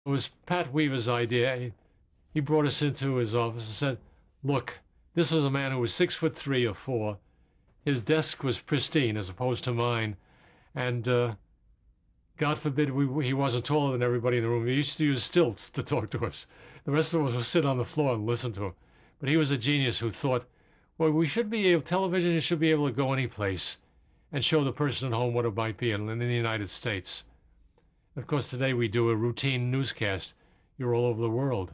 It was Pat Weaver's idea. He brought us into his office and said, look, this was a man who was 6'3" or 4". His desk was pristine as opposed to mine. And God forbid he wasn't taller than everybody in the room. He used to use stilts to talk to us. The rest of us would sit on the floor and listen to him. But he was a genius who thought, well, television should be able to go any place and show the person at home what it might be in the United States. Of course, today we do a routine newscast. You're all over the world.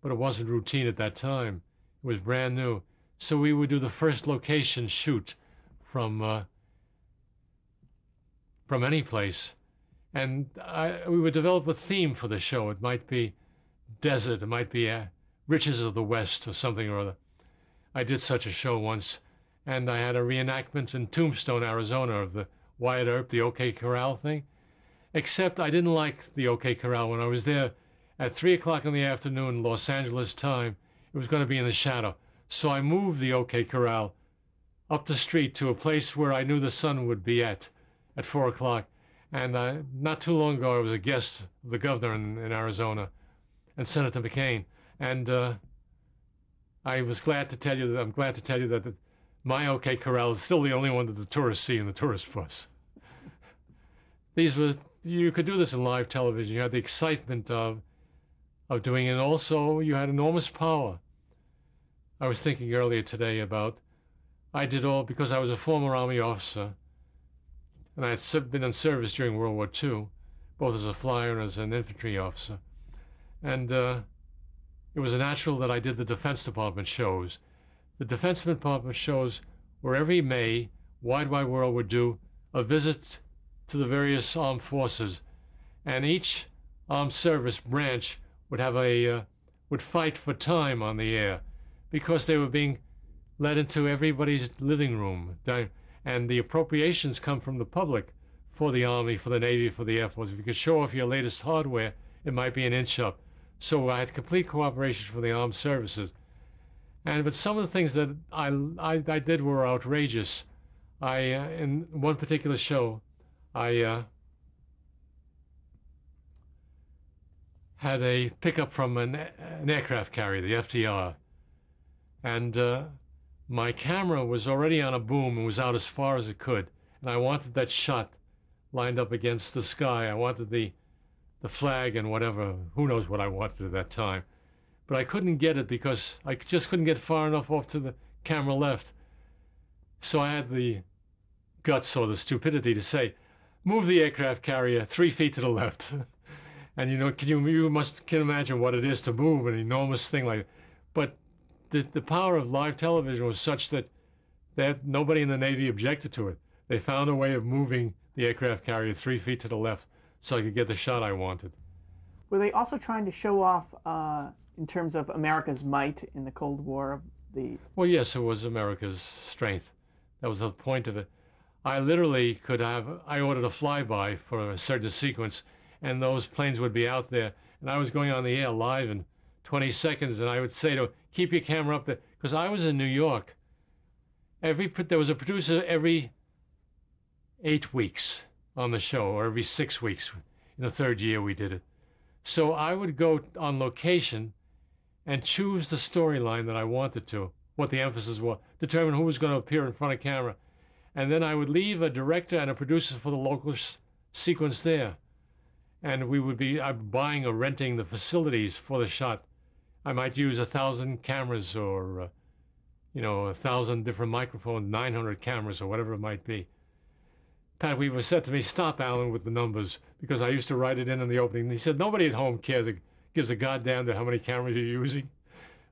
But it wasn't routine at that time. It was brand new. So we would do the first location shoot from any place. And we would develop a theme for the show. It might be desert. It might be riches of the West or something or other. I did such a show once. And I had a reenactment in Tombstone, Arizona of the Wyatt Earp, the OK Corral thing. Except I didn't like the OK Corral. When I was there at 3 o'clock in the afternoon, Los Angeles time, it was going to be in the shadow. So I moved the OK Corral up the street to a place where I knew the sun would be at 4 o'clock. And not too long ago, I was a guest of the governor in Arizona and Senator McCain. And I was glad to tell you that my OK Corral is still the only one that the tourists see in the tourist bus. You could do this in live television. You had the excitement of doing it. And also, you had enormous power. I was thinking earlier today about, I did all, because I was a former Army officer, and I had been in service during World War II, both as a flyer and as an infantry officer. And it was natural that I did the Defense Department shows. The Defense Department shows where every May, Wide World would do a visit to the various armed forces, and each armed service branch would have would fight for time on the air because they were being let into everybody's living room. And the appropriations come from the public for the Army, for the Navy, for the Air Force. If you could show off your latest hardware, it might be an inch up. So I had complete cooperation from the armed services. But some of the things that I did were outrageous. In one particular show, I had a pickup from an aircraft carrier, the FDR, and my camera was already on a boom and was out as far as it could, and I wanted that shot lined up against the sky. I wanted the flag and whatever, who knows what I wanted at that time. But I couldn't get it because I just couldn't get far enough off to the camera left. So I had the guts or the stupidity to say, move the aircraft carrier 3 feet to the left. And you can imagine what it is to move an enormous thing like that. But the power of live television was such that nobody in the Navy objected to it. They found a way of moving the aircraft carrier 3 feet to the left so I could get the shot I wanted. Were they also trying to show off in terms of America's might in the Cold War? Well, yes, it was America's strength. That was the point of it. I literally I ordered a flyby for a certain sequence, and those planes would be out there, and I was going on the air live in 20 seconds, and I would say to keep your camera up there, because I was in New York. There was a producer every 8 weeks on the show, or every 6 weeks. In the third year we did it. So I would go on location and choose the storyline that I wanted to, what the emphasis was, determine who was going to appear in front of camera. And then I would leave a director and a producer for the local sequence there. And we would be buying or renting the facilities for the shot. I might use 1,000 cameras or, 1,000 different microphones, 900 cameras or whatever it might be. Pat Weaver said to me, stop, Alan, with the numbers, because I used to write it in the opening. And he said, nobody at home gives a goddamn to how many cameras you're using.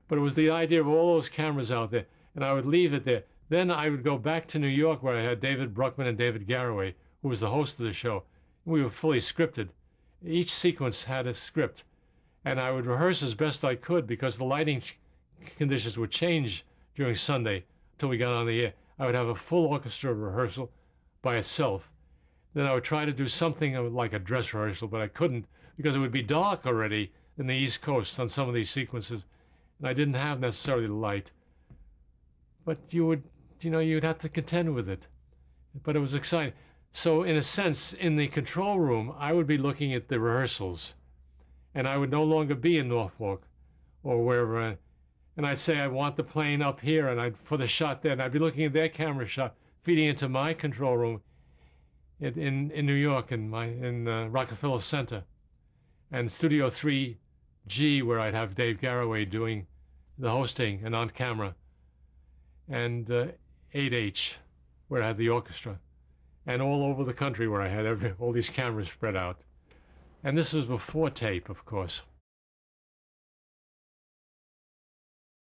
But it was the idea of all those cameras out there, and I would leave it there. Then I would go back to New York where I had David Bruckman and David Garraway, who was the host of the show. We were fully scripted. Each sequence had a script. And I would rehearse as best I could because the lighting conditions would change during Sunday until we got on the air. I would have a full orchestra rehearsal by itself. Then I would try to do something like a dress rehearsal, but I couldn't because it would be dark already in the East Coast on some of these sequences. And I didn't have necessarily the light. But you'd have to contend with it. But it was exciting. So in a sense, in the control room, I would be looking at the rehearsals. and I would no longer be in Norfolk or wherever. And I'd say, I want the plane up here, and for the shot there, and I'd be looking at their camera shot, feeding into my control room in New York, in Rockefeller Center, and Studio 3G, where I'd have Dave Garroway doing the hosting and on camera, and 8H, where I had the orchestra, and all over the country where I had all these cameras spread out. And this was before tape, of course.